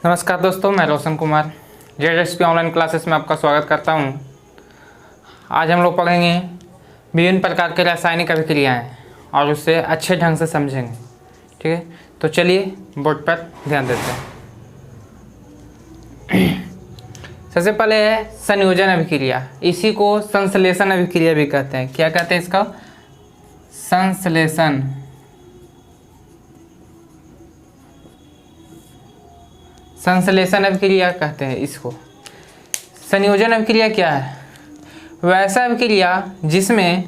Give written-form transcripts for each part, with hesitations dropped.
नमस्कार दोस्तों, मैं Roshan Kumar JSP online classes में आपका स्वागत करता हूं। आज हम लोग पढ़ेंगे विभिन्न प्रकार के रासायनिक अभिक्रियाएं और उससे अच्छे ढंग से समझेंगे। ठीक है, तो चलिए बोर्ड पर ध्यान देते हैं। सबसे पहले है संयोजन अभिक्रिया। इसी को संश्लेषण अभिक्रिया भी कहते हैं। क्या कहते हैं इसका? संश्लेषण। संश्लेषण अभिक्रिया कहते हैं इसको। संयोजन अभिक्रिया क्या है? वैसा अभिक्रिया जिसमें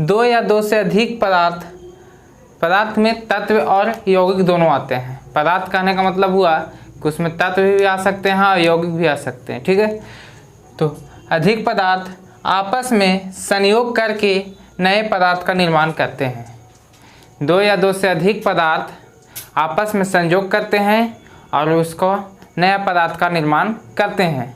दो या दो से अधिक पदार्थ में तत्व और यौगिक दोनों आते हैं। पदार्थ कहने का मतलब हुआ कि उसमें तत्व भी आ सकते हैं और यौगिक भी आ सकते हैं। ठीक है, तो अधिक पदार्थ आपस में संयोग करके नए पदार्थ का निर्माण करते हैं। दो या दो से अधिक पदार्थ आपस में संयोग करते हैं और उसको नया पदार्थ का निर्माण करते हैं।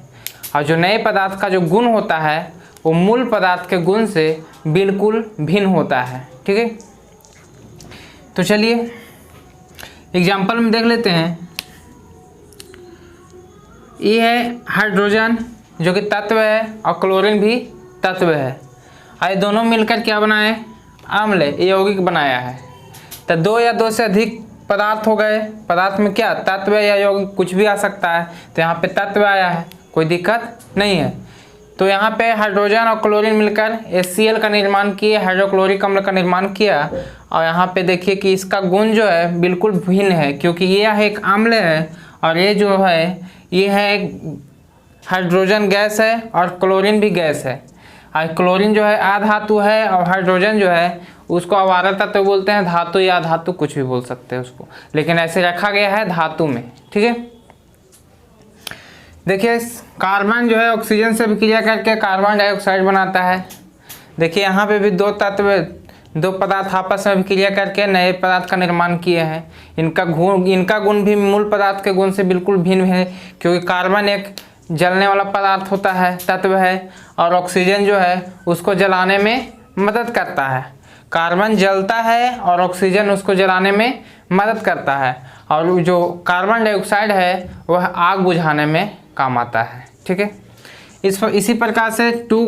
और जो नए पदार्थ का जो गुण होता है वो मूल पदार्थ के गुण से बिल्कुल भिन्न होता है। ठीक है, तो चलिए एग्जाम्पल में देख लेते हैं। ये है हाइड्रोजन जो कि तत्व है और क्लोरीन भी तत्व है। और ये दोनों मिलकर क्या बनाए? अम्ल यौगिक बनाया है। तो दो या दो से अधिक पदार्थ हो गए। पदार्थ में क्या तत्व या यौगिक कुछ भी आ सकता है। तो यहाँ पे तत्व आया है, कोई दिक्कत नहीं है। तो यहाँ पे हाइड्रोजन और क्लोरीन मिलकर HCl का निर्माण किए, हाइड्रोक्लोरिक अम्ल का निर्माण किया। और यहाँ पे देखिए कि इसका गुण जो है बिल्कुल भिन्न है, क्योंकि ये एक अम्ल है और ये जो है ये है एक हाइड्रोजन गैस है और क्लोरीन भी गैस है। और क्लोरीन जो है अधातु है और हाइड्रोजन जो है उसको अवारक तत्व बोलते हैं। धातु या धातु कुछ भी बोल सकते हैं उसको, लेकिन ऐसे रखा गया है धातु में। ठीक है, देखिए कार्बन जो है ऑक्सीजन से अभिक्रिया करके कार्बन डाइऑक्साइड बनाता है। देखिए यहाँ पे भी दो पदार्थ आपस में अभिक्रिया करके नए पदार्थ का निर्माण किए हैं। इनका गुण भी मूल पदार्थ के गुण से बिल्कुल भिन्न है, क्योंकि कार्बन एक जलने वाला पदार्थ होता है, तत्व है, और ऑक्सीजन जो है उसको जलाने में मदद करता है। कार्बन जलता है और ऑक्सीजन उसको जलाने में मदद करता है। और जो कार्बन डाइऑक्साइड है वह आग बुझाने में काम आता है। ठीक है, इसी प्रकार से 2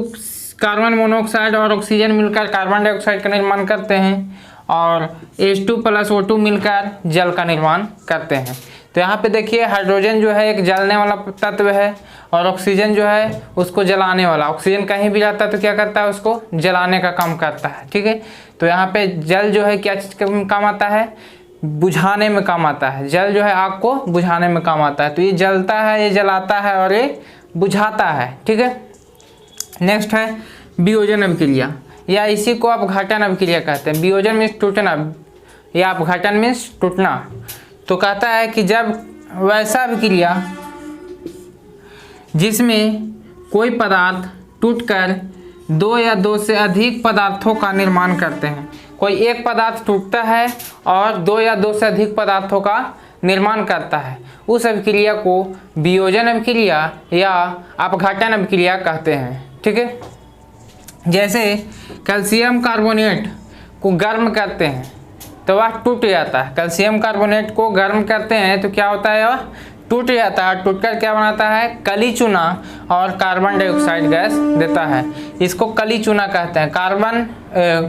कार्बन मोनोऑक्साइड और ऑक्सीजन मिलकर कार्बन डाइऑक्साइड का निर्माण करते हैं और H2+O2 मिलकर जल का निर्माण करते हैं। तो यहाँ पे देखिए हाइड्रोजन जो है एक जलने वाला तत्व है और ऑक्सीजन जो है उसको जलाने वाला। ऑक्सीजन कहीं भी जाता है तो क्या करता है? उसको जलाने का काम करता है। ठीक है, तो यहाँ पे जल जो है क्या चीज़ के काम आता है? बुझाने में काम आता है। जल जो है आग को बुझाने में काम आता है। तो ये जलता है, ये जलाता है और ये बुझाता है। ठीक है, नेक्स्ट है वियोजन अभिक्रिया, या इसी को अपघटन अभिक्रिया कहते हैं। वियोजन मीन्स टूटना या अपघटन मीन्स टूटना। तो कहता है कि जब वैसा अभिक्रिया जिसमें कोई पदार्थ टूटकर दो या दो से अधिक पदार्थों का निर्माण करते हैं। कोई एक पदार्थ टूटता है और दो या दो से अधिक पदार्थों का निर्माण करता है, उस अभिक्रिया को वियोजन अभिक्रिया या अपघटन अभिक्रिया कहते हैं। ठीक है, जैसे कैल्शियम कार्बोनेट को गर्म करते हैं तो वह टूट जाता है। कैल्शियम कार्बोनेट को गर्म करते हैं तो क्या होता है? वह टूट जाता है। टूटकर क्या बनाता है? कली चूना और कार्बन डाइऑक्साइड गैस देता है। इसको कली चूना कहते हैं।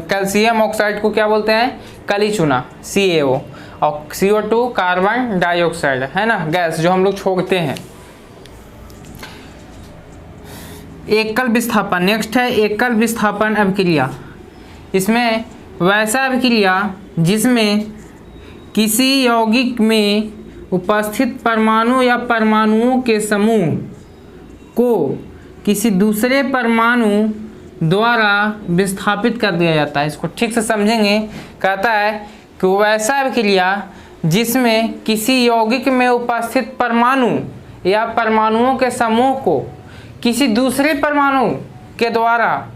कैल्शियम ऑक्साइड को क्या बोलते हैं? कली चूना, CaO, और CO2 कार्बन डाइऑक्साइड है ना, गैस जो हम लोग छोड़ते हैं। एकल विस्थापन। नेक्स्ट है एकल विस्थापन अभिक्रिया। इसमें वैसा अभिक्रिया जिसमें किसी यौगिक में उपस्थित परमाणु या परमाणुओं के समूह को किसी दूसरे परमाणु द्वारा विस्थापित कर दिया जाता है। इसको ठीक से समझेंगे। कहता है कि वैसा अभिक्रिया जिसमें किसी यौगिक में उपस्थित परमाणु या परमाणुओं के समूह को किसी दूसरे परमाणु के द्वारा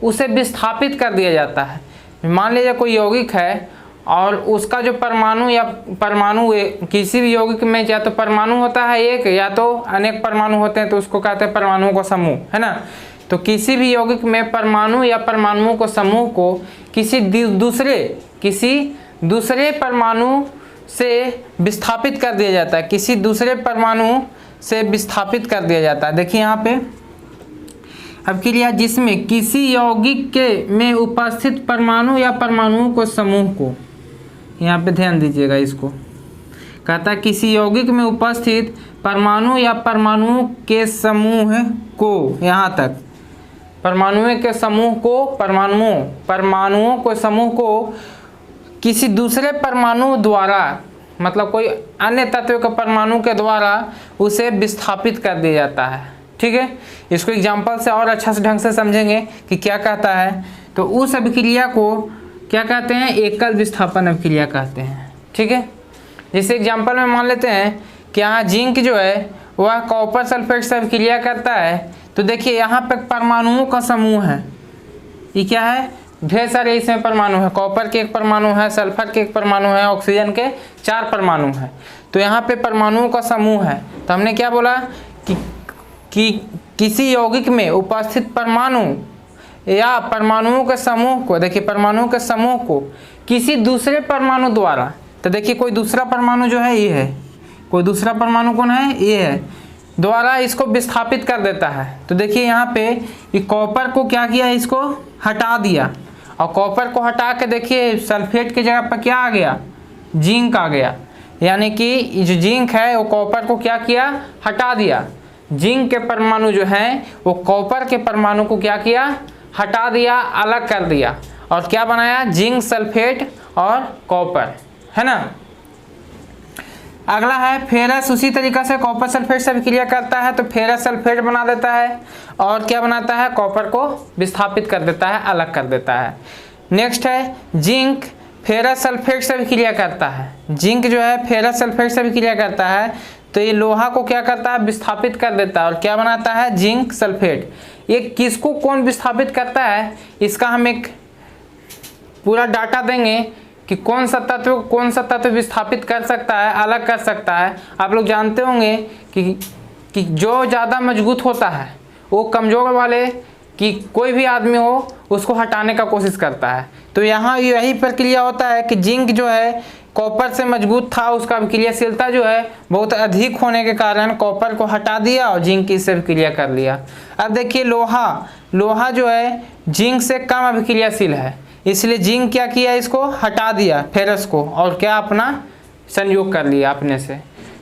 उसे विस्थापित कर दिया जाता है। मान लीजिए कोई यौगिक है और उसका जो परमाणु या परमाणु किसी भी यौगिक में या तो परमाणु होता है एक, या तो अनेक परमाणु होते हैं, तो उसको कहते हैं परमाणुओं का समूह, है ना। तो किसी भी यौगिक में परमाणु या परमाणुओं को समूह को किसी दूसरे परमाणु से विस्थापित कर दिया जाता है, किसी दूसरे परमाणु से विस्थापित कर दिया जाता है। देखिए यहाँ पे अभिक्रिया जिसमें किसी यौगिक के में उपस्थित परमाणु या परमाणुओं को समूह को, यहाँ पे ध्यान दीजिएगा, इसको कहता है किसी यौगिक में उपस्थित परमाणु या परमाणुओं के समूह को, यहाँ तक परमाणुओं के समूह को, परमाणुओं को समूह को किसी दूसरे परमाणु द्वारा, मतलब कोई अन्य तत्व के परमाणु के द्वारा उसे विस्थापित कर दिया जाता है। ठीक है, इसको एग्जाम्पल से और अच्छा से ढंग से समझेंगे कि क्या कहता है। तो उस अभिक्रिया को क्या कहते हैं? एकल विस्थापन अभिक्रिया कहते हैं। ठीक है, जैसे एग्जाम्पल में मान लेते हैं कि यहाँ जिंक जो है वह कॉपर सल्फेट से अभिक्रिया करता है। तो देखिए यहाँ पे परमाणुओं का समूह है, ये क्या है? ढेर सारे इसमें परमाणु है, कॉपर के एक परमाणु है, सल्फर के एक परमाणु है, ऑक्सीजन के 4 परमाणु है। तो यहाँ पे परमाणुओं का समूह है। तो हमने क्या बोला कि किसी यौगिक में उपस्थित परमाणु या परमाणुओं के समूह को, देखिए परमाणुओं के समूह को किसी दूसरे परमाणु द्वारा, तो देखिए कोई दूसरा परमाणु जो है ये है, कोई दूसरा परमाणु कौन है? ये है, द्वारा इसको विस्थापित कर देता है। तो देखिए यहाँ पे ये कॉपर को क्या किया? इसको हटा दिया, और कॉपर को हटा के देखिए सल्फेट की जगह पर क्या आ गया? जिंक आ गया। यानी कि जो जिंक है वो कॉपर को क्या किया? हटा दिया। जिंक के परमाणु जो हैं वो कॉपर के परमाणु को क्या किया? हटा दिया, अलग कर दिया, और क्या बनाया? जिंक सल्फेट और कॉपर, है ना। अगला है फेरस। उसी तरीका से कॉपर सल्फेट से अभिक्रिया करता है तो फेरस सल्फेट बना देता है, और क्या बनाता है? कॉपर को विस्थापित कर देता है, अलग कर देता है। नेक्स्ट है जिंक फेरस सल्फेट से अभिक्रिया करता है। जिंक जो है फेरस सल्फेट से अभिक्रिया करता है तो ये लोहा को क्या करता है? विस्थापित कर देता है, और क्या बनाता है? Zinc sulphate. ये किसको कौन विस्थापित करता है, इसका हम एक पूरा डाटा देंगे कि कौन सा तत्व विस्थापित कर सकता है, अलग कर सकता है। आप लोग जानते होंगे कि जो ज़्यादा मजबूत होता है वो कमज़ोर वाले कि कोई भी आदमी हो उसको हटाने का कोशिश करता है। तो यहाँ यही प्रक्रिया होता है कि जिंक जो है कॉपर से मजबूत था, उसका अभिक्रियाशीलता जो है बहुत अधिक होने के कारण कॉपर को हटा दिया और जिंक की से अभिक्रिया कर लिया। अब देखिए लोहा जो है जिंक से कम अभिक्रियाशील है, इसलिए जिंक क्या किया? इसको हटा दिया फेरस को, और क्या अपना संयोग कर लिया अपने से।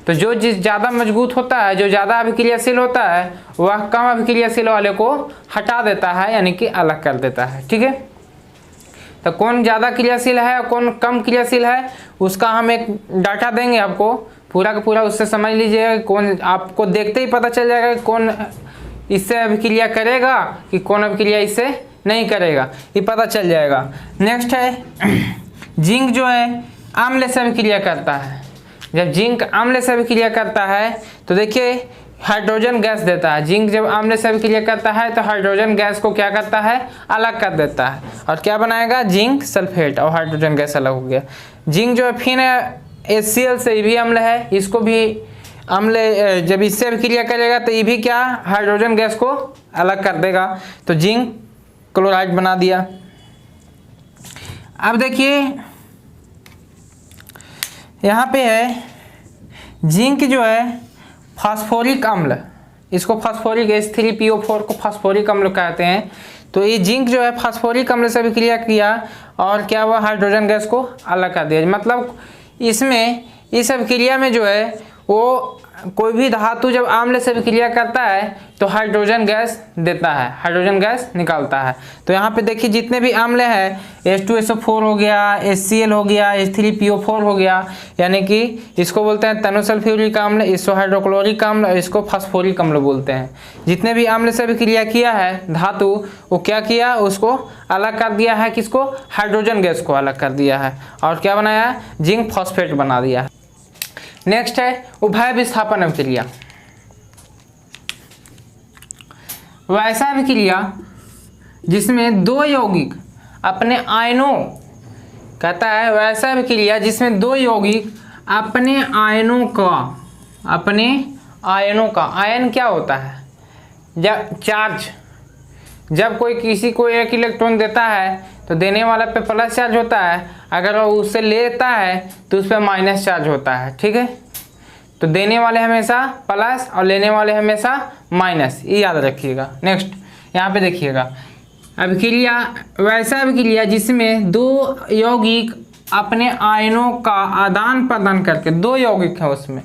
तो जो ज़्यादा मजबूत होता है, जो ज़्यादा अभिक्रियाशील होता है, वह कम अभिक्रियाशील वाले को हटा देता है, यानी कि अलग कर देता है। ठीक है, तो कौन ज़्यादा क्रियाशील है और कौन कम क्रियाशील है उसका हम एक डाटा देंगे आपको, पूरा का पूरा उससे समझ लीजिएगा। कौन, आपको देखते ही पता चल जाएगा कि कौन इससे अभिक्रिया करेगा कि कौन अभिक्रिया इससे नहीं करेगा, ये पता चल जाएगा। नेक्स्ट है जिंक जो है अम्ल से अभिक्रिया करता है। जब जिंक अम्ल से अभिक्रिया करता है तो देखिए हाइड्रोजन गैस देता है। जिंक जब अम्ल से अभिक्रिया करता है तो हाइड्रोजन गैस को क्या करता है? अलग कर देता है, और क्या बनाएगा? जिंक सल्फेट, और हाइड्रोजन गैस अलग हो गया। जिंक जो है फिर HCl से, ये भी अम्ल है, इसको भी अम्ल जब इससे अभिक्रिया करेगा तो ये भी क्या? हाइड्रोजन गैस को अलग कर देगा, तो जिंक क्लोराइड बना दिया। अब देखिए यहाँ पे है जिंक जो है फास्फोरिक अम्ल, इसको फास्फोरिक H3PO4 को फास्फोरिक अम्ल कहते हैं। तो ये जिंक जो है फास्फोरिक अम्ल से अभिक्रिया किया और क्या हुआ? हाइड्रोजन गैस को अलग कर दिया। मतलब इसमें इस अभिक्रिया में जो है वो कोई भी धातु जब अम्ल से अभिक्रिया करता है तो हाइड्रोजन गैस देता है, हाइड्रोजन गैस निकालता है। तो यहाँ पे देखिए जितने भी अम्ल हैं, H2SO4 हो गया, HCl हो गया, H3PO4 हो गया, यानी कि इसको बोलते हैं तनुसल्फ्यूरिक अम्ल, इसको हाइड्रोक्लोरिक अम्ल, और इसको फास्फोरिक अम्ल बोलते हैं। जितने भी अम्ल से अभिक्रिया किया है धातु, वो क्या किया? उसको अलग कर दिया है, किसको? हाइड्रोजन गैस को अलग कर दिया है, और क्या बनाया? जिंक फॉस्फेट बना दिया है। नेक्स्ट है उभय विस्थापन अभिक्रिया। वैसा अभिक्रिया जिसमें दो यौगिक अपने आयनों, कहता है वैसा अभिक्रिया जिसमें दो यौगिक अपने आयनों का, आयन क्या होता है? जब चार्ज, जब कोई किसी को एक इलेक्ट्रॉन देता है तो देने वाला पे प्लस चार्ज होता है, अगर वो उससे लेता है तो उस पर माइनस चार्ज होता है। ठीक है, तो देने वाले हमेशा प्लस और लेने वाले हमेशा माइनस, ये याद रखिएगा। नेक्स्ट यहाँ पे देखिएगा, अभिक्रिया वैसा अभिक्रिया जिसमें दो यौगिक अपने आयनों का आदान प्रदान करके, दो यौगिक है उसमें,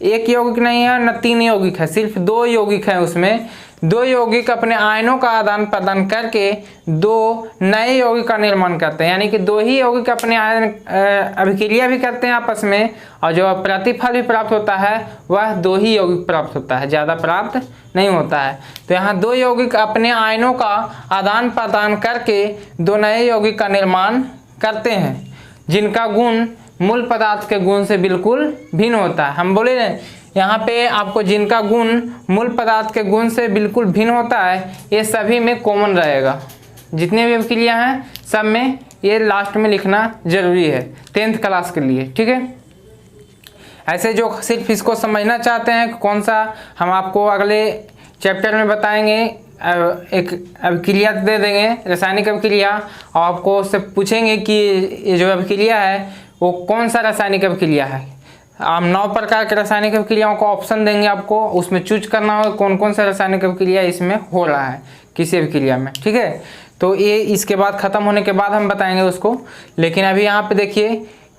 एक यौगिक नहीं है न तीन यौगिक है, सिर्फ दो यौगिक है उसमें, दो यौगिक अपने आयनों का आदान प्रदान करके दो नए यौगिक का निर्माण करते हैं। यानी कि दो ही यौगिक अपने आयन अभिक्रिया भी करते हैं आपस में, और जो प्रतिफल भी प्राप्त होता है वह दो ही यौगिक प्राप्त होता है, ज़्यादा प्राप्त नहीं होता है। तो यहाँ दो यौगिक अपने आयनों का आदान प्रदान करके दो नए यौगिक का निर्माण करते हैं, जिनका गुण मूल पदार्थ के गुण से बिल्कुल भिन्न होता है। हम बोले ना यहाँ पे आपको जिनका गुण मूल पदार्थ के गुण से बिल्कुल भिन्न होता है, ये सभी में कॉमन रहेगा। जितने भी अभिक्रिया हैं सब में ये लास्ट में लिखना जरूरी है 10th क्लास के लिए। ठीक है, ऐसे जो सिर्फ इसको समझना चाहते हैं कौन सा, हम आपको अगले चैप्टर में बताएंगे। एक अभिक्रिया दे देंगे, रासायनिक अभिक्रिया, और आपको उससे पूछेंगे कि ये जो अभिक्रिया है वो कौन सा रासायनिक अभिक्रिया है। हम 9 प्रकार के रासायनिक अभिक्रियाओं का ऑप्शन देंगे आपको, उसमें चूज करना होगा कौन कौन सा रासायनिक अभिक्रिया इसमें हो रहा है किसी अभिक्रिया में। ठीक है, तो ये इसके बाद ख़त्म होने के बाद हम बताएंगे उसको। लेकिन अभी यहाँ पे देखिए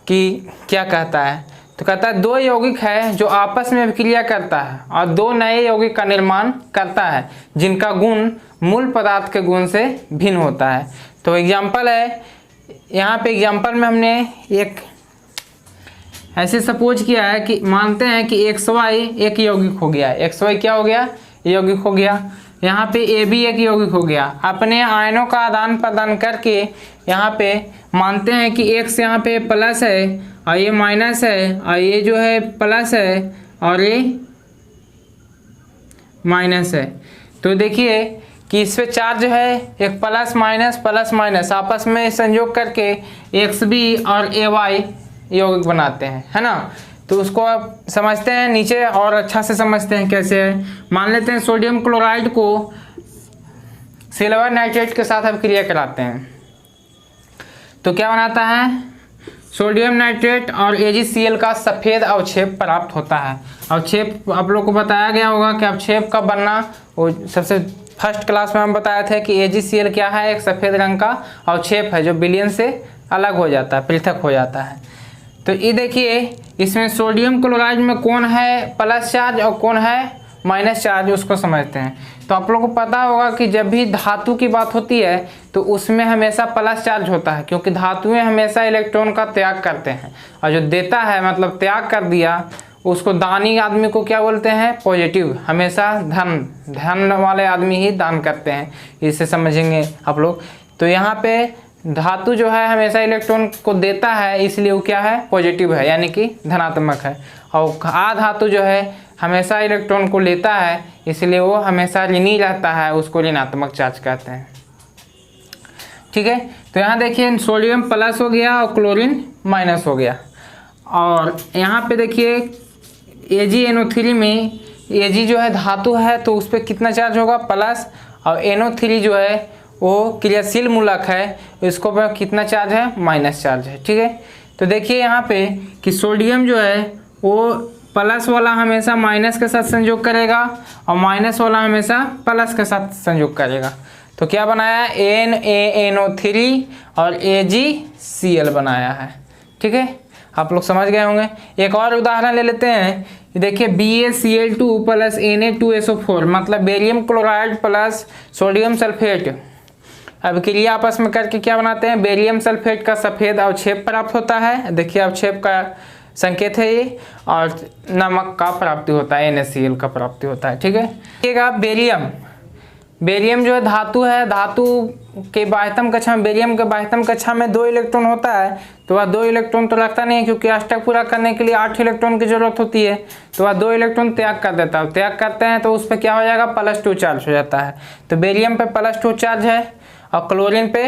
कि क्या कहता है, तो कहता है दो यौगिक है जो आपस में अभिक्रिया करता है और दो नए यौगिक का निर्माण करता है, जिनका गुण मूल पदार्थ के गुण से भिन्न होता है। तो एग्जाम्पल है, यहाँ पे एग्जाम्पल में हमने एक ऐसे सपोज किया है कि मानते हैं कि XY एक यौगिक हो गया, XY क्या हो गया, यौगिक हो गया। यहाँ पे AB एक यौगिक हो गया, अपने आयनों का आदान प्रदान करके यहाँ पे मानते हैं कि X यहाँ पे प्लस है और ये माइनस है, और ये जो है प्लस है और ये माइनस है। तो देखिए कि इस पे चार्ज है एक प्लस माइनस आपस में संयोग करके XB और AY यौगिक बनाते हैं, है ना। तो उसको आप समझते हैं नीचे और अच्छा से समझते हैं कैसे है। मान लेते हैं सोडियम क्लोराइड को सिल्वर नाइट्रेट के साथ अभिक्रिया कराते हैं, तो क्या बनाता है, सोडियम नाइट्रेट और AgCl का सफ़ेद अवक्षेप प्राप्त होता है। अवक्षेप आप लोग को बताया गया होगा कि अवक्षेप का बनना, वो सबसे फर्स्ट क्लास में हम बताए थे कि AgCl क्या है, एक सफ़ेद रंग का अवक्षेप है जो विलयन से अलग हो जाता है, पृथक हो जाता है। तो ये देखिए इसमें सोडियम क्लोराइड में कौन है प्लस चार्ज और कौन है माइनस चार्ज, उसको समझते हैं। तो आप लोगों को पता होगा कि जब भी धातु की बात होती है तो उसमें हमेशा प्लस चार्ज होता है, क्योंकि धातुएं हमेशा इलेक्ट्रॉन का त्याग करते हैं, और जो देता है मतलब त्याग कर दिया उसको दानी आदमी को क्या बोलते हैं, पॉजिटिव। हमेशा धन वाले आदमी ही दान करते हैं, इसे समझेंगे आप लोग। तो यहाँ पे धातु जो है हमेशा इलेक्ट्रॉन को देता है, इसलिए वो क्या है, पॉजिटिव है, यानी कि धनात्मक है। और अधातु जो है हमेशा इलेक्ट्रॉन को लेता है, इसलिए वो हमेशा ऋणी रहता है, उसको ऋणात्मक चार्ज कहते हैं। ठीक है, तो यहाँ देखिए सोडियम प्लस हो गया और क्लोरीन माइनस हो गया। और यहाँ पे देखिए AgNO3 में Ag जो है धातु है तो उस पर कितना चार्ज होगा, प्लस, और NO3 जो है वो क्रियाशील मूलक है, इसको पर कितना चार्ज है, माइनस चार्ज है। ठीक है, तो देखिए यहाँ पे कि सोडियम जो है वो प्लस वाला हमेशा माइनस के साथ संयोग करेगा और माइनस वाला हमेशा प्लस के साथ संयोग करेगा। तो क्या बनाया, NaNO3 और AgCl बनाया है। ठीक है, आप लोग समझ गए होंगे। एक और उदाहरण ले लेते हैं, देखिए BaCl2 प्लस Na2SO4 मतलब barium chloride plus sodium sulphate अभिक्रिया आपस में करके क्या बनाते हैं, बेरियम सल्फेट का सफ़ेद अवक्षेप प्राप्त होता है। देखिए अवक्षेप का संकेत है ये, और नमक का प्राप्ति होता है, NaCl का प्राप्ति होता है। ठीक है, देखिएगा बेरियम जो है धातु है, धातु के बाह्यतम कक्षा में, बेरियम के बाह्यतम कक्षा में 2 इलेक्ट्रॉन होता है, तो वह 2 इलेक्ट्रॉन तो रखता नहीं है, क्योंकि अष्टक पूरा करने के लिए 8 इलेक्ट्रॉन की जरूरत होती है, तो वह 2 इलेक्ट्रॉन त्याग कर देता है। त्याग करते हैं तो उस पर क्या हो जाएगा, +2 चार्ज हो जाता है। तो बेरियम पे +2 चार्ज है और क्लोरीन पे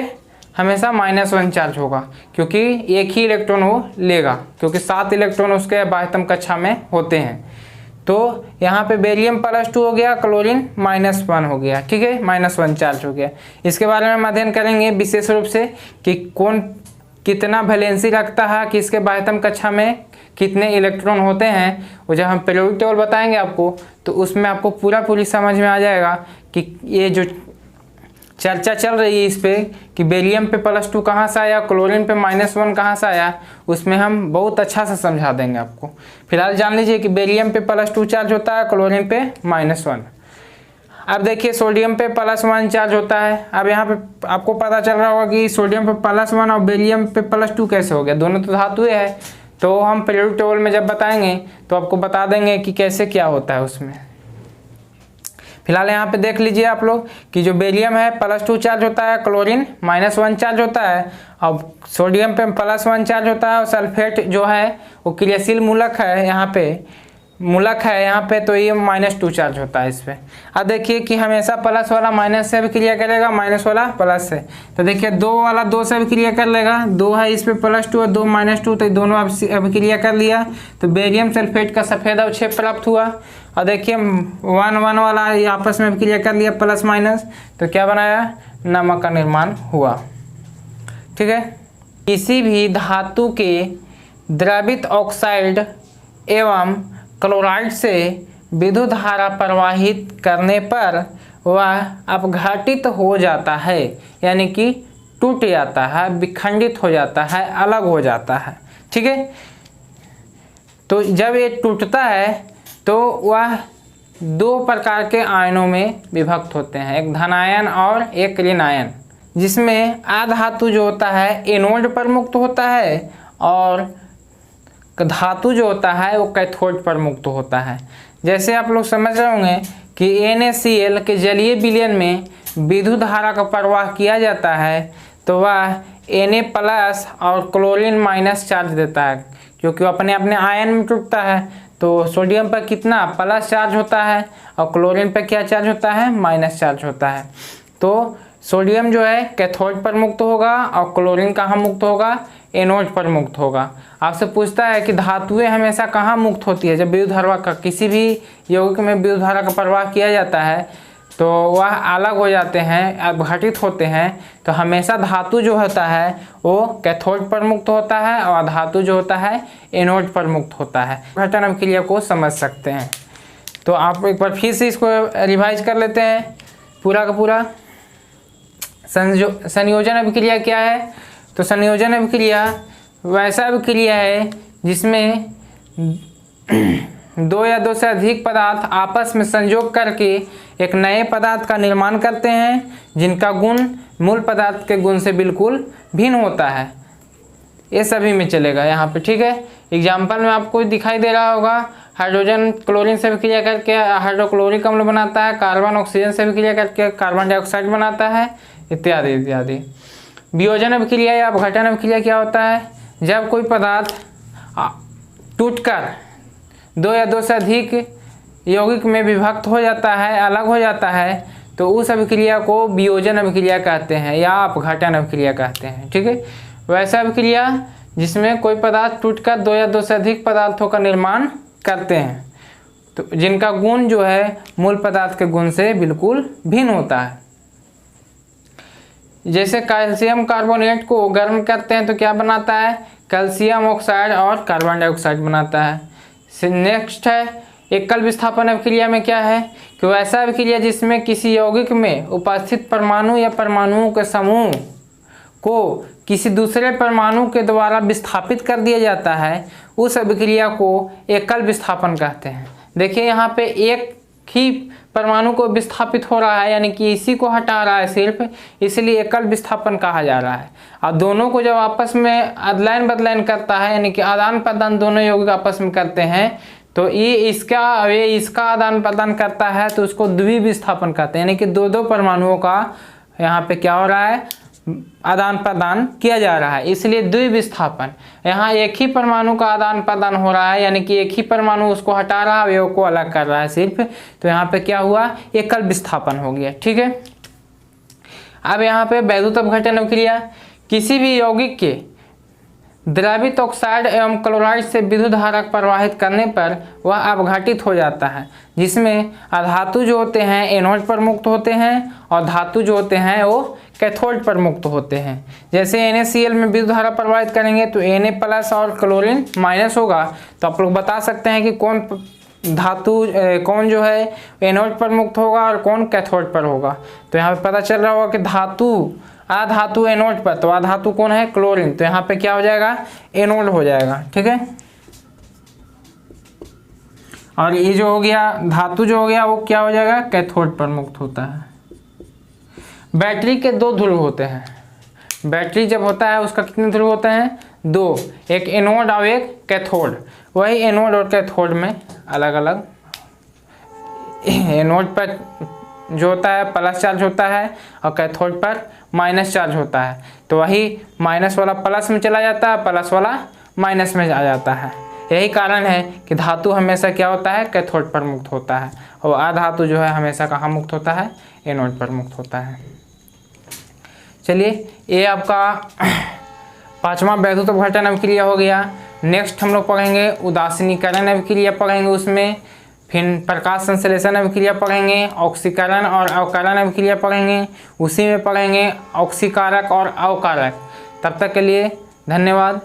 हमेशा -1 चार्ज होगा, क्योंकि एक ही इलेक्ट्रॉन वो लेगा, क्योंकि 7 इलेक्ट्रॉन उसके बाह्यतम कक्षा में होते हैं। तो यहाँ पे बेरियम +2 हो गया, क्लोरीन -1 हो गया, ठीक है, -1 चार्ज हो गया। इसके बारे में हम अध्ययन करेंगे विशेष रूप से कि कौन कितना वैलेंसी रखता है, कि इसके बाह्यतम कक्षा में कितने इलेक्ट्रॉन होते हैं, वो जब हम पीरियोडिक टेबल बताएंगे आपको तो उसमें आपको पूरी समझ में आ जाएगा कि ये जो चर्चा चल रही है इस पे कि बेरियम पे +2 कहाँ से आया, क्लोरीन पे -1 कहाँ से आया, उसमें हम बहुत अच्छा से समझा देंगे आपको। फिलहाल जान लीजिए कि बेरियम पे +2 चार्ज होता है, क्लोरीन पे -1। अब देखिए सोडियम पे +1 चार्ज होता है। अब यहाँ पे आपको पता चल रहा होगा कि सोडियम पे +1 और बेरियम पे +2 कैसे हो गया, दोनों तो धातु है। तो हम पीरियोडिक टेबल में जब बताएंगे तो आपको बता देंगे कि कैसे क्या होता है उसमें। फिलहाल यहाँ पे देख लीजिए आप लोग कि जो बेरियम है +2 चार्ज होता है, क्लोरीन -1 चार्ज होता है, और सोडियम पे +1 चार्ज होता है, और सल्फेट जो है वो क्रियाशील मूलक है, यहाँ पे तो ये -2 चार्ज होता है इस पर। अब देखिए कि हमेशा प्लस वाला माइनस से भी क्रिया करेगा, माइनस वाला प्लस से। तो देखिए 2 वाला 2 से भी क्रिया कर लेगा, 2 है इस पे +2 और 2 -2, तो दोनों अब क्रिया कर लिया, तो बेरियम सल्फेट का सफ़ेद अवक्षेप प्राप्त हुआ। और देखिए 1 वाला ये आपस में क्रिया कर लिया प्लस माइनस, तो क्या बनाया, नमक का निर्माण हुआ, ठीक है। किसी भी धातु के द्रवित ऑक्साइड एवं क्लोराइड से विद्युत धारा प्रवाहित करने पर वह अपघटित हो जाता है, यानी कि टूट जाता है, विखंडित हो जाता है, अलग हो जाता है, ठीक है। तो जब ये टूटता है तो वह 2 प्रकार के आयनों में विभक्त होते हैं, एक धनायन और एक ऋण आयन, जिसमें अधातु जो होता है एनोड पर मुक्त होता है और धातु जो होता है वो कैथोड पर मुक्त होता है। जैसे आप लोग समझ रहे होंगे कि NaCl के जलीय विलयन में विद्युत धारा का प्रवाह किया जाता है तो वह Na+ और क्लोरीन माइनस चार्ज देता है, क्योंकि वो अपने आयन में टूटता है। तो सोडियम पर कितना प्लस चार्ज होता है और क्लोरीन पर क्या चार्ज होता है, माइनस चार्ज होता है। तो सोडियम जो है कैथोड पर मुक्त होगा और क्लोरीन कहाँ मुक्त होगा, एनोड पर मुक्त होगा। आपसे पूछता है कि धातुएं हमेशा कहाँ मुक्त होती है, जब विद्युत धारा का किसी भी यौगिक में विद्युत धारा का प्रवाह किया जाता है तो वह अलग हो जाते हैं, अपघटित होते हैं। तो हमेशा धातु जो होता है वो कैथोड पर मुक्त होता है और धातु जो होता है एनोड पर मुक्त होता है। अपघटन अभिक्रिया को समझ सकते हैं। तो आप एक बार फिर से इसको रिवाइज कर लेते हैं पूरा का पूरा। संयोजन अभिक्रिया क्या है, तो संयोजन अभिक्रिया वैसा अभिक्रिया है जिसमें 2 या 2 से अधिक पदार्थ आपस में संयोग करके एक नए पदार्थ का निर्माण करते हैं, जिनका गुण मूल पदार्थ के गुण से बिल्कुल भिन्न होता है। ये सभी में चलेगा यहाँ पे, ठीक है। एग्जाम्पल में आपको दिखाई दे रहा होगा, हाइड्रोजन क्लोरीन से विक्रिया करके हाइड्रोक्लोरिक अम्ल बनाता है, कार्बन ऑक्सीजन से विक्रिया करके कार्बन डाइऑक्साइड बनाता है, इत्यादि इत्यादि। वियोजन अभिक्रिया या अपघटन अभिक्रिया क्या होता है, जब कोई पदार्थ टूटकर 2 या 2 से अधिक यौगिक में विभक्त हो जाता है, अलग हो जाता है, तो उस अभिक्रिया को वियोजन अभिक्रिया कहते हैं या अपघटन अभिक्रिया कहते हैं, ठीक है। वैसा अभिक्रिया जिसमें कोई पदार्थ टूटकर 2 या 2 से अधिक पदार्थों का निर्माण करते हैं, तो जिनका गुण जो है मूल पदार्थ के गुण से बिल्कुल भिन्न होता है। जैसे कैल्शियम कार्बोनेट को गर्म करते हैं तो क्या बनाता है, कैल्शियम ऑक्साइड और कार्बन डाइऑक्साइड बनाता है। नेक्स्ट है एकल विस्थापन अभिक्रिया में क्या है कि वैसा अभिक्रिया जिसमें किसी यौगिक में उपस्थित परमाणु या परमाणुओं के समूह को किसी दूसरे परमाणु के द्वारा विस्थापित कर दिया जाता है, उस अभिक्रिया को एकल विस्थापन कहते हैं। देखिए यहाँ पे एक ही परमाणु को विस्थापित हो रहा है, यानी कि इसी को हटा रहा है सिर्फ, इसलिए एकल विस्थापन कहा जा रहा है। और दोनों को जब आपस में अदलायन बदलायन करता है, यानी कि आदान प्रदान दोनों यौगिक आपस में करते हैं, तो ये इसका आदान प्रदान करता है तो उसको द्विविस्थापन कहते हैं, यानी कि 2 परमाणुओं का यहाँ पे क्या हो रहा है, आदान प्रदान किया जा रहा है, इसलिए द्विविस्थापन। यहाँ एक ही परमाणु का आदान प्रदान हो रहा है, यानी कि एक ही परमाणु उसको हटा रहा है, अवयव को अलग कर रहा है सिर्फ, तो यहाँ पे क्या हुआ, एकल विस्थापन हो गया, ठीक है। अब यहाँ पे वैद्युत अपघटन अभिक्रिया, किसी भी यौगिक के द्रवित ऑक्साइड एवं क्लोराइड से विद्युत धारा प्रवाहित करने पर वह अपघटित हो जाता है, जिसमें अधातु जो होते हैं एनोड पर मुक्त होते हैं और धातु जो होते हैं वो कैथोड पर मुक्त होते हैं। जैसे NaCl में विद्युत धारा प्रवाहित करेंगे तो Na+ और क्लोरीन माइनस होगा, तो आप लोग बता सकते हैं कि कौन धातु कौन जो है एनोड पर मुक्त होगा और कौन कैथोड पर होगा। तो यहाँ पे पता चल रहा होगा कि धातु अधातु एनोड पर, तो अधातु कौन है क्लोरीन, तो यहाँ पे क्या हो जाएगा एनोड हो जाएगा। ठीक है, और ये जो हो गया धातु जो हो गया वो क्या हो जाएगा कैथोड पर मुक्त होता है। बैटरी के दो ध्रुव होते हैं। बैटरी जब होता है उसका कितने ध्रुव होते हैं, दो, एक एनोड और एक कैथोड। वही एनोड और कैथोड में अलग अलग, एनोड पर जो होता है प्लस चार्ज होता है और कैथोड पर माइनस चार्ज होता है, तो वही माइनस वाला प्लस में चला जाता है, प्लस वाला माइनस में आ जाता है। यही कारण है कि धातु हमेशा क्या होता है कैथोड पर मुक्त होता है और अधातु जो है हमेशा कहाँ मुक्त होता है, एनोड पर मुक्त होता है। चलिए, ये आपका 5वां वैद्युत अपघटन अभिक्रिया हो गया। नेक्स्ट हम लोग पढ़ेंगे उदासीनीकरण अभिक्रिया पढ़ेंगे, उसमें फिर प्रकाश संश्लेषण अभिक्रिया पढ़ेंगे, ऑक्सीकरण और अवकरण अभिक्रिया पढ़ेंगे, उसी में पढ़ेंगे ऑक्सीकारक और अवकारक। तब तक के लिए धन्यवाद।